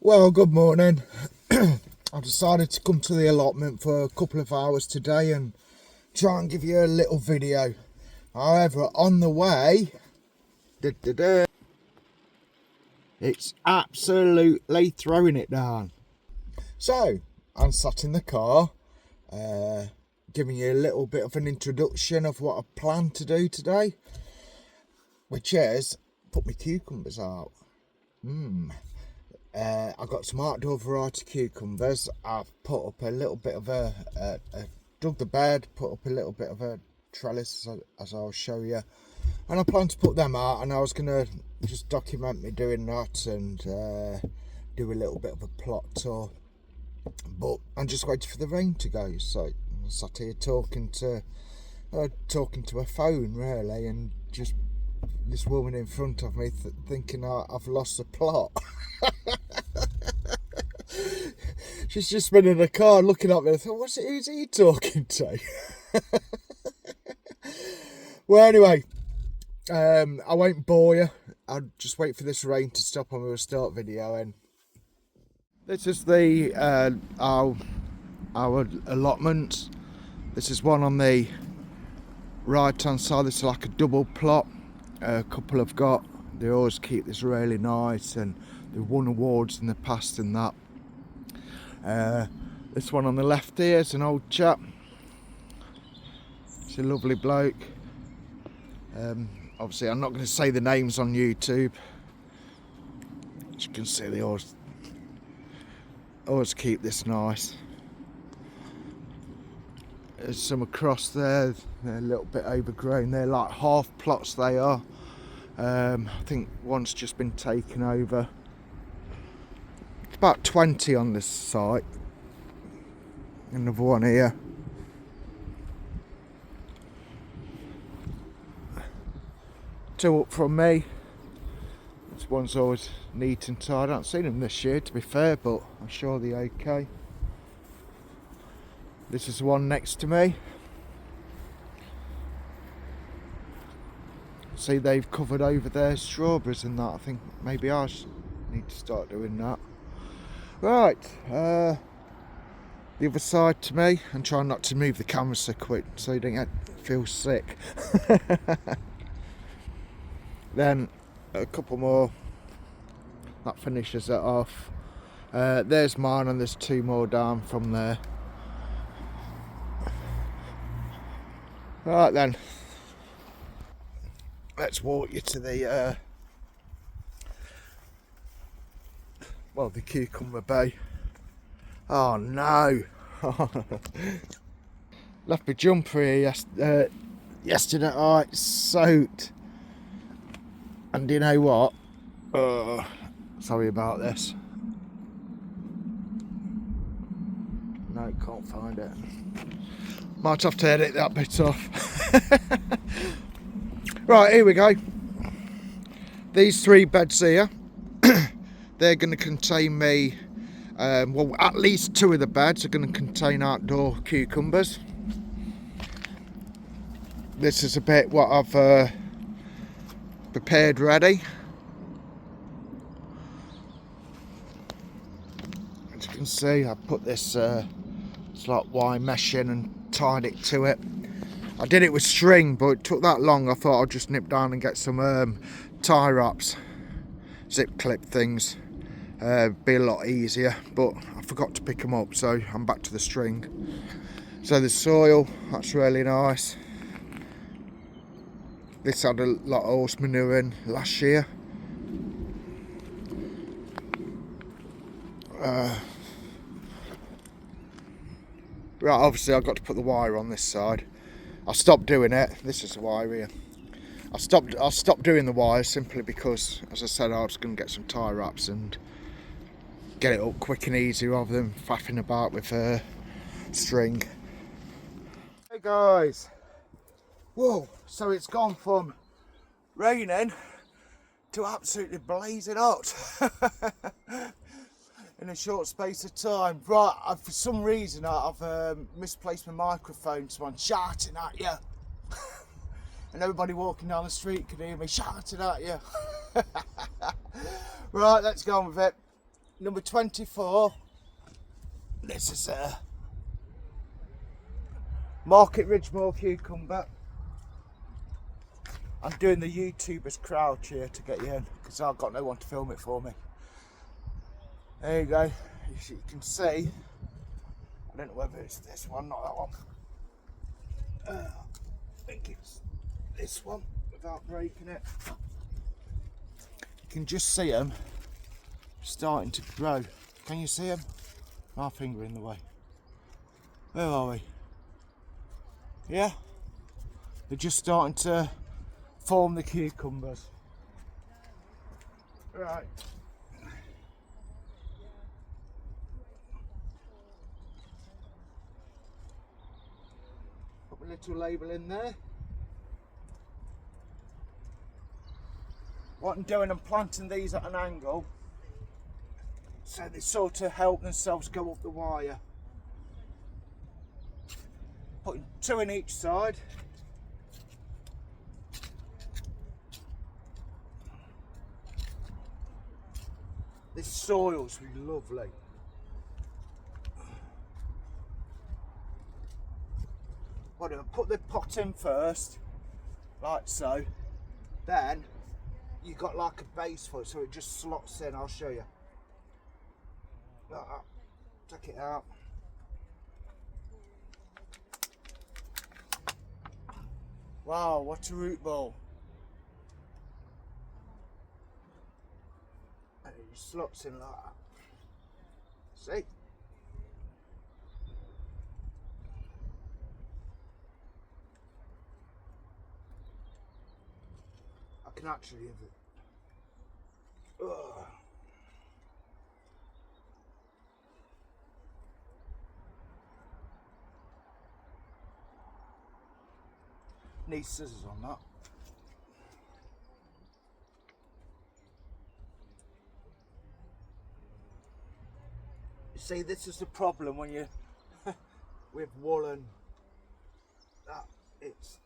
Well, good morning. I decided to come to the allotment for a couple of hours today and try and give you a little video. However, on the way, it's absolutely throwing it down. So, I'm sat in the car, giving you a little bit of an introduction of what I plan to do today, which is put my cucumbers out. I've got some outdoor variety cucumbers. I've put up a little bit of dug the bed, put up a little bit of a trellis as I'll show you, and I plan to put them out, and I was going to just document me doing that and do a little bit of a plot tour, but I'm just waiting for the rain to go, so I'm sat here talking to a phone really, and just this woman in front of me thinking I've lost the plot. She's just been in the car looking at me and I thought, who's he talking to? Well, anyway, I won't bore you. I'll just wait for this rain to stop and we'll start videoing. This is the our allotment. This is one on the right hand side. This is like a double plot. A couple have got, they always keep this really nice and they've won awards in the past and that. This one on the left here is an old chap. It's a lovely bloke. Obviously I'm not going to say the names on YouTube. As you can see, they always keep this nice. There's some across there, they're a little bit overgrown. They're like half plots they are. I think one's just been taken over. It's about 20 on this site. Another one here. Two up from me. This one's always neat and tidy. I haven't seen them this year, to be fair, but I'm sure they're okay. This is the one next to me. See, they've covered over their strawberries and that. I think maybe I need to start doing that. Right, the other side to me, and try not to move the camera so quick so you don't feel sick. Then a couple more, that finishes it off. There's mine, and there's two more down from there. Right then, let's walk you to the the cucumber bay. Oh no! Left my jumper here yesterday. Oh, it's soaked. And you know what? Sorry about this. No, can't find it. Might have to edit that bit off. Right, here we go. These three beds here, they're going to contain me, well, at least two of the beds are going to contain outdoor cucumbers. This is a bit what I've prepared ready. As you can see, I put this it's like wire mesh in and tied it to it. I did it with string, but it took that long. I thought I'd just nip down and get some tie wraps, zip clip things. Be a lot easier, but I forgot to pick them up, so I'm back to the string. So the soil, that's really nice. This had a lot of horse manure in last year. Right, obviously I've got to put the wire on this side. I stopped doing it. This is the wire here. I stopped doing the wire simply because, as I said, I was going to get some tie wraps and get it up quick and easy rather than faffing about with string. Hey guys. Whoa, so it's gone from raining to absolutely blazing hot in a short space of time. Right, for some reason I've misplaced my microphone, so I'm shouting at you. And everybody walking down the street could hear me shouting at you. Right, let's go on with it. number 24. This is a Market Ridgemore cucumber. I'm doing the YouTuber's crouch here to get you in because I've got no one to film it for me. There you go. As you can see, I don't know whether it's this one, not that one. I think it's this one without breaking it. You can just see them starting to grow. Can you see them? My finger in the way. Where are we? Yeah? They're just starting to form the cucumbers. Right. Put my little label in there. What I'm doing, I'm planting these at an angle so they sort of help themselves go up the wire. Putting 2 in each side. This soil's lovely. What do I put the pot in first, like so. Then you got like a base for it, so it just slots in. I'll show you. Like that. Take it out. Wow, what a root ball! And it just slots in like that. See? I can actually have it. Ugh. Need scissors on that. You see, this is the problem when you with woolen. That it's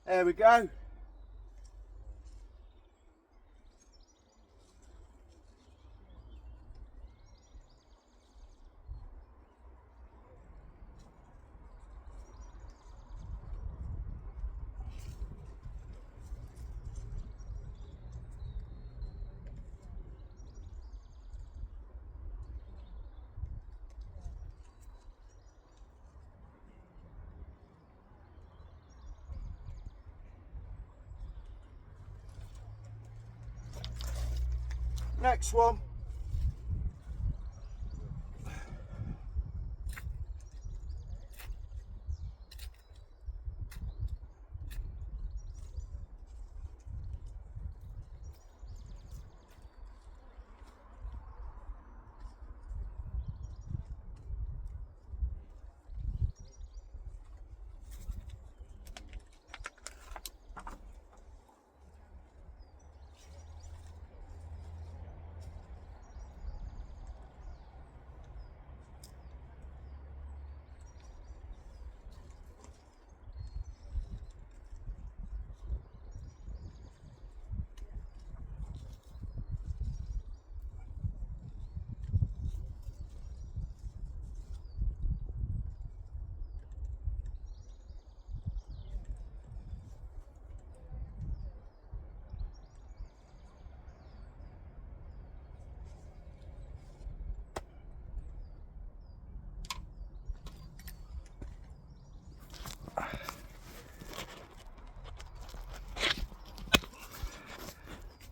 there we go. Next one.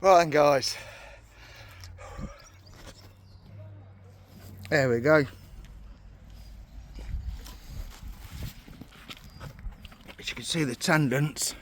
Right then guys, there we go. As you can see, the tendons,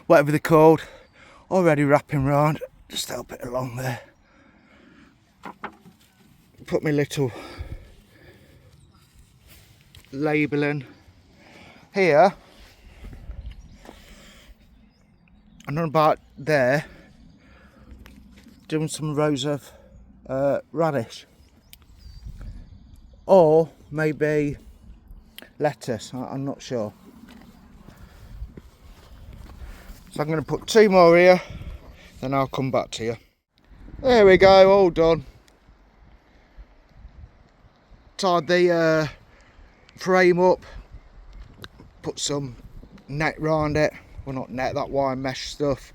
whatever they're called, already wrapping round. Just help it along there. Put my little label in here. And on about there, doing some rows of radish, or maybe lettuce. I'm not sure. So I'm going to put 2 more here, then I'll come back to you. There we go, all done. Tied the frame up, put some net round it. Well, not net, that wire mesh stuff.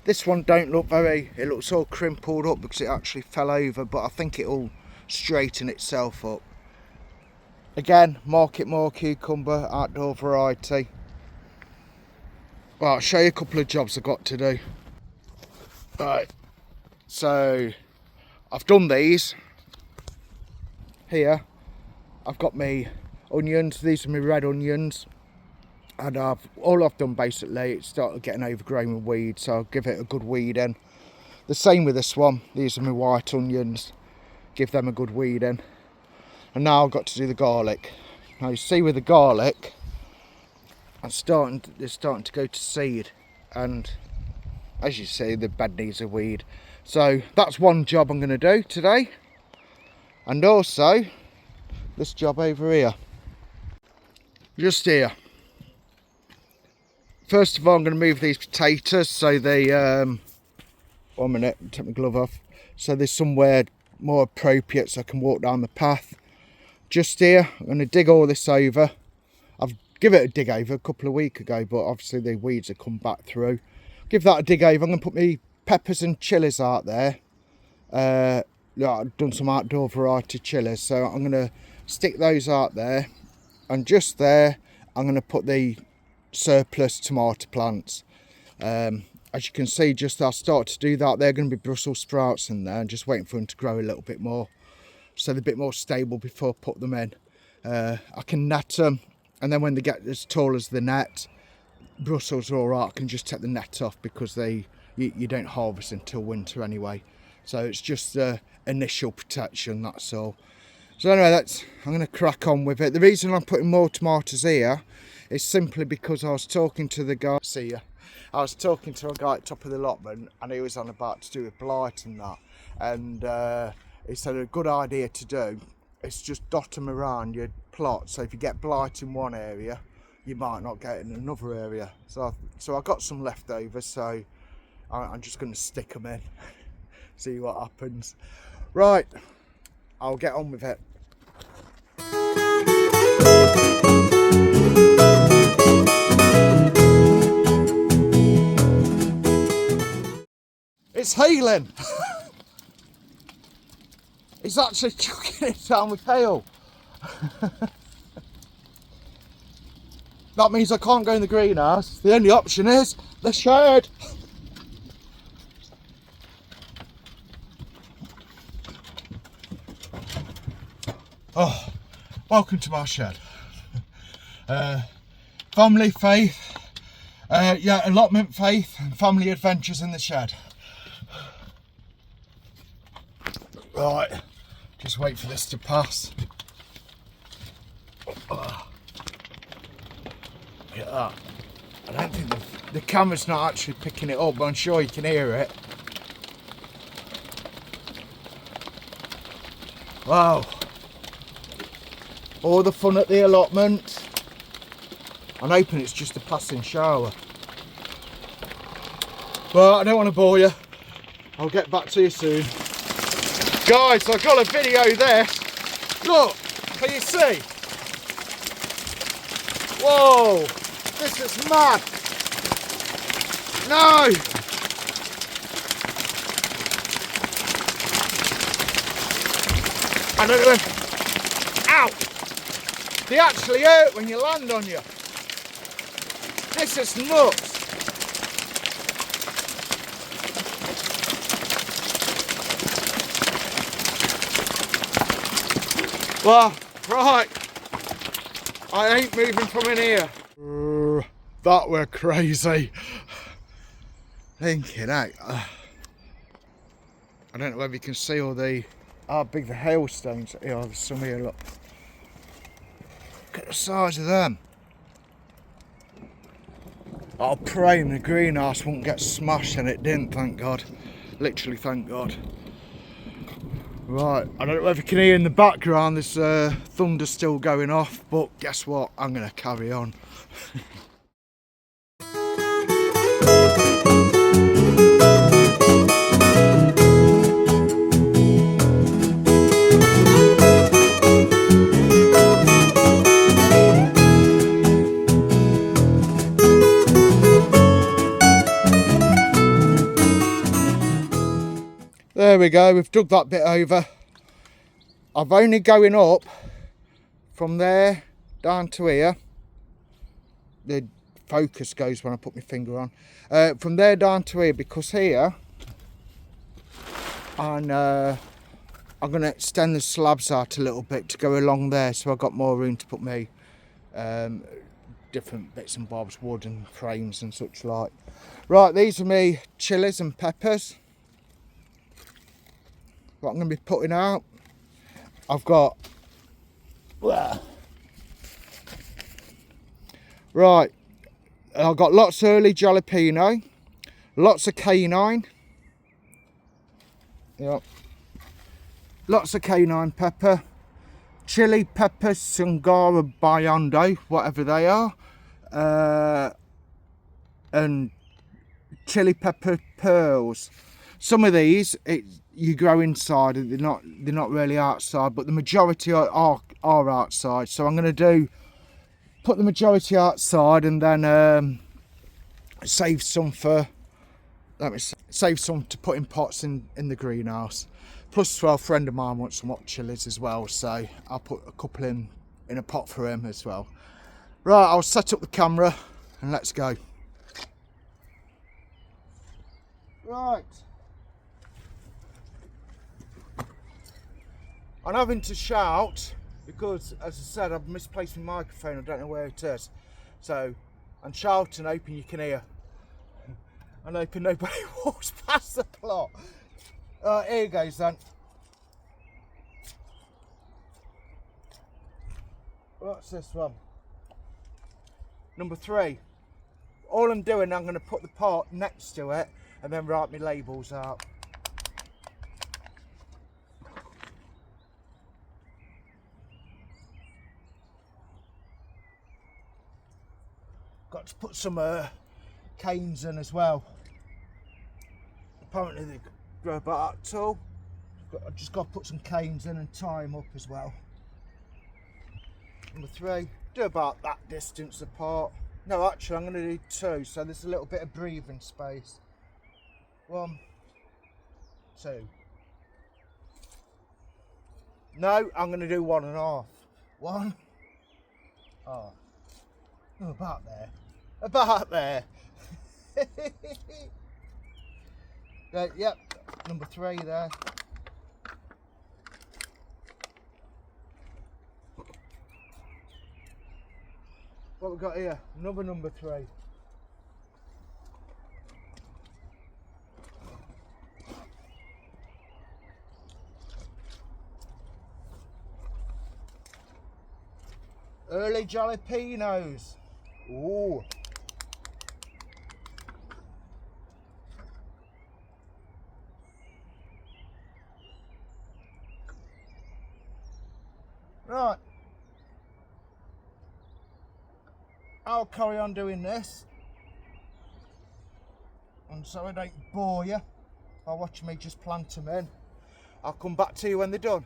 This one don't look very, it looks all crimpled up because it actually fell over, but I think it'll straighten itself up. Again, Market More cucumber, outdoor variety. Well, I'll show you a couple of jobs I've got to do. Right, so I've done these. Here, I've got my onions, these are my red onions. And all I've done basically, it started getting overgrown with weeds, so I'll give it a good weed in. The same with this one, these are my white onions. Give them a good weed in. And now I've got to do the garlic. Now you see with the garlic, they're starting to go to seed, and as you see, the bed needs a weed. So that's one job I'm going to do today, and also this job over here, just here. First of all, I'm going to move these potatoes so they 1 minute, take my glove off, so there's somewhere more appropriate so I can walk down the path. Just here, I'm going to dig all this over. I've given it a dig over a couple of weeks ago, but obviously the weeds have come back through. Give that a dig over. I'm going to put my peppers and chilies out there. I've done some outdoor variety chilies, so I'm going to stick those out there. And just there, I'm going to put the surplus tomato plants. As you can see, just I'll start to do that. They're going to be Brussels sprouts in there, and just waiting for them to grow a little bit more, so they're a bit more stable before I put them in. I can net them, and then when they get as tall as the net, Brussels are all right. I can just take the net off because you don't harvest until winter anyway. So it's just the initial protection, that's all. So anyway, I'm going to crack on with it. The reason I'm putting more tomatoes here is simply because I was talking to the guy. I was talking to a guy at top of the allotment, and he was on about to do with blight and that, and he said a good idea to do is just dot them around your plot, so if you get blight in one area you might not get it in another area. So I got some left over, so I'm just going to stick them in, see what happens. Right, I'll get on with it. It's healing. He's actually chucking it down with hail. That means I can't go in the greenhouse. The only option is the shed. Oh, welcome to my shed. Family, faith, allotment, faith, and family adventures in the shed. Right, just wait for this to pass. Oh, look at that. I don't think the camera's not actually picking it up, but I'm sure you can hear it. Wow. All the fun at the allotment. I'm hoping it's just a passing shower. But I don't want to bore you. I'll get back to you soon. Guys, I've got a video there. Look, can you see? Whoa, this is mad. No. I don't know. Ow. They actually hurt when you land on you. This is nuts. Well, right, I ain't moving from in here. That were crazy. Thinking out. I don't know whether you can see all how big the hailstones are. Yeah, there's some here, look. Look at the size of them. I'll pray the greenhouse won't get smashed, and it didn't, thank God. Literally, thank God. Right, I don't know if you can hear in the background, there's thunder still going off, but guess what? I'm going to carry on. There we go, we've dug that bit over. I've only going up from there down to here. The focus goes when I put my finger on. From there down to here, because here and I'm going to extend the slabs out a little bit to go along there, so I've got more room to put my different bits and bobs, wood and frames and such like. Right, these are me chilies and peppers. What I'm going to be putting out. I've got... Right, I've got lots of early jalapeno, lots of canine. Yep. Lots of canine pepper, chili peppers, Sangara Biondo, whatever they are, and chili pepper pearls. Some of these you grow inside, and they're not really outside, but the majority are outside. So I'm going to put the majority outside, and then save some for. Let me save some to put in pots in the greenhouse. Plus, well, a friend of mine wants some hot chilies as well, so I'll put a couple in a pot for him as well. Right, I'll set up the camera and let's go. Right. I'm having to shout because, as I said, I've misplaced my microphone. I don't know where it is. So I'm shouting, hoping you can hear. I'm hoping nobody walks past the plot. Here goes then. What's this one? Number 3. All I'm doing, I'm going to put the pot next to it and then write my labels out. Got to put some canes in as well. Apparently they grow about that tall. I've just got to put some canes in and tie them up as well. Number 3, do about that distance apart. No, actually I'm going to do 2, so there's a little bit of breathing space. 1, 2. No, I'm going to do 1.5. 1. Oh, about there. About there. Yep, number 3 there. What we got here? Another number 3. Early jalapenos. Ooh. Right. I'll carry on doing this, and so I don't bore you by watching me just plant them in. I'll come back to you when they're done.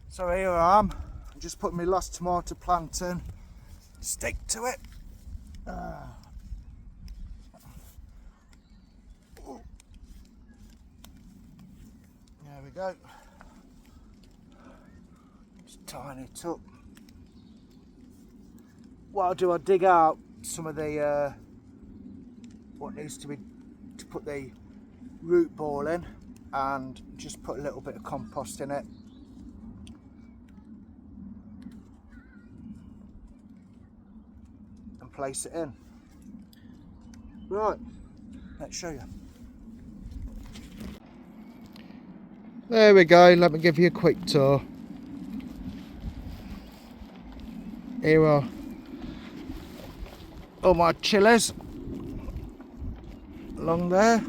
So here I am. I'm just putting my last tomato plant in. Stick to it. There we go. Just tying it up. What I'll do, I'll dig out some of the what needs to be to put the root ball in, and just put a little bit of compost in it. Place it in. Right, let's show you. There we go, let me give you a quick tour. Here are all my chilies along there.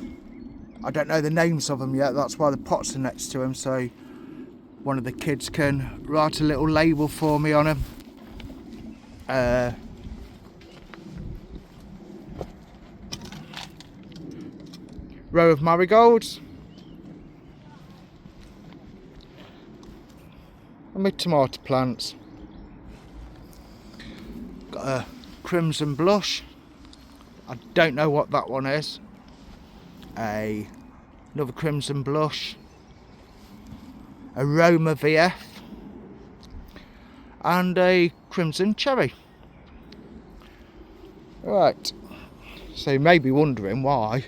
I don't know the names of them yet, that's why the pots are next to them, so one of the kids can write a little label for me on them. row of marigolds. And my tomato plants. Got a crimson blush. I don't know what that one is. Another crimson blush. Aroma VF. And a crimson cherry. Right. So you may be wondering why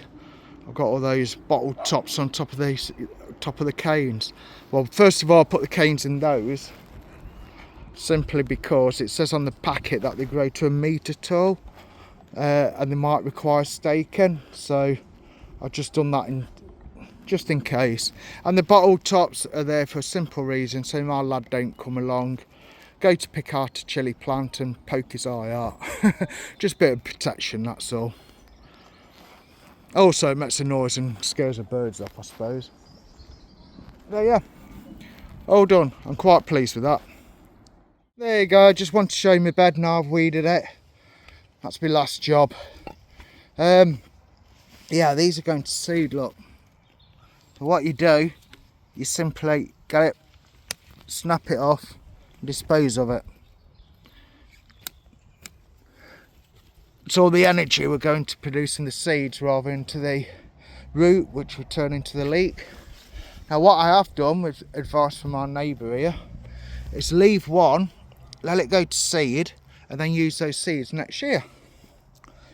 I've got all those bottled tops on top of the canes. Well, first of all, I put the canes in those simply because it says on the packet that they grow to 1 metre tall, and they might require staking. So I've just done that just in case. And the bottled tops are there for a simple reason, so my lad don't come along, go to pick out a chilli plant and poke his eye out. Just a bit of protection, that's all. Also, it makes a noise and scares the birds off, I suppose. There, yeah, all done. I'm quite pleased with that. There you go. I just want to show you my bed now. I've weeded it. That's my last job. Yeah, these are going to seed. Look. So what you do, you simply get it, snap it off, and dispose of it. So all the energy we're going to producing the seeds rather into the root, which will turn into the leek. Now what I have done with advice from our neighbour here is leave one, let it go to seed, and then use those seeds next year,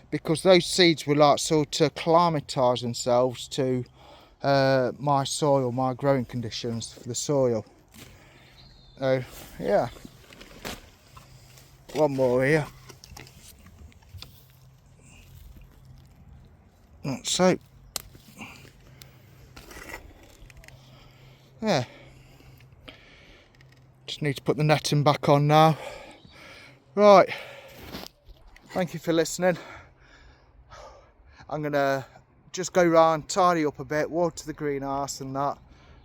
because those seeds will like sort of acclimatise themselves to my soil, my growing conditions for the soil. So yeah, one more here. So yeah, just need to put the netting back on now. Right, thank you for listening. I'm gonna just go round, tidy up a bit, water the greenhouse and that,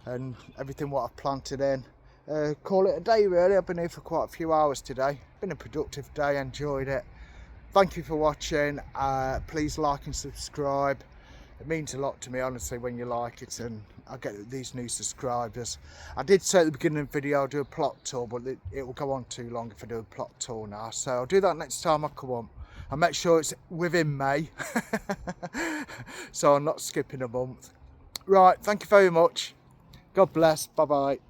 and everything what I've planted in. Call it a day really. I've been here for quite a few hours today. Been a productive day, enjoyed it. Thank you for watching. Please like and subscribe. It means a lot to me, honestly, when you like it, and I get these new subscribers. I did say at the beginning of the video I'll do a plot tour, but it will go on too long if I do a plot tour now. So I'll do that next time I come on. I'll make sure it's within May, so I'm not skipping a month. Right, thank you very much. God bless. Bye-bye.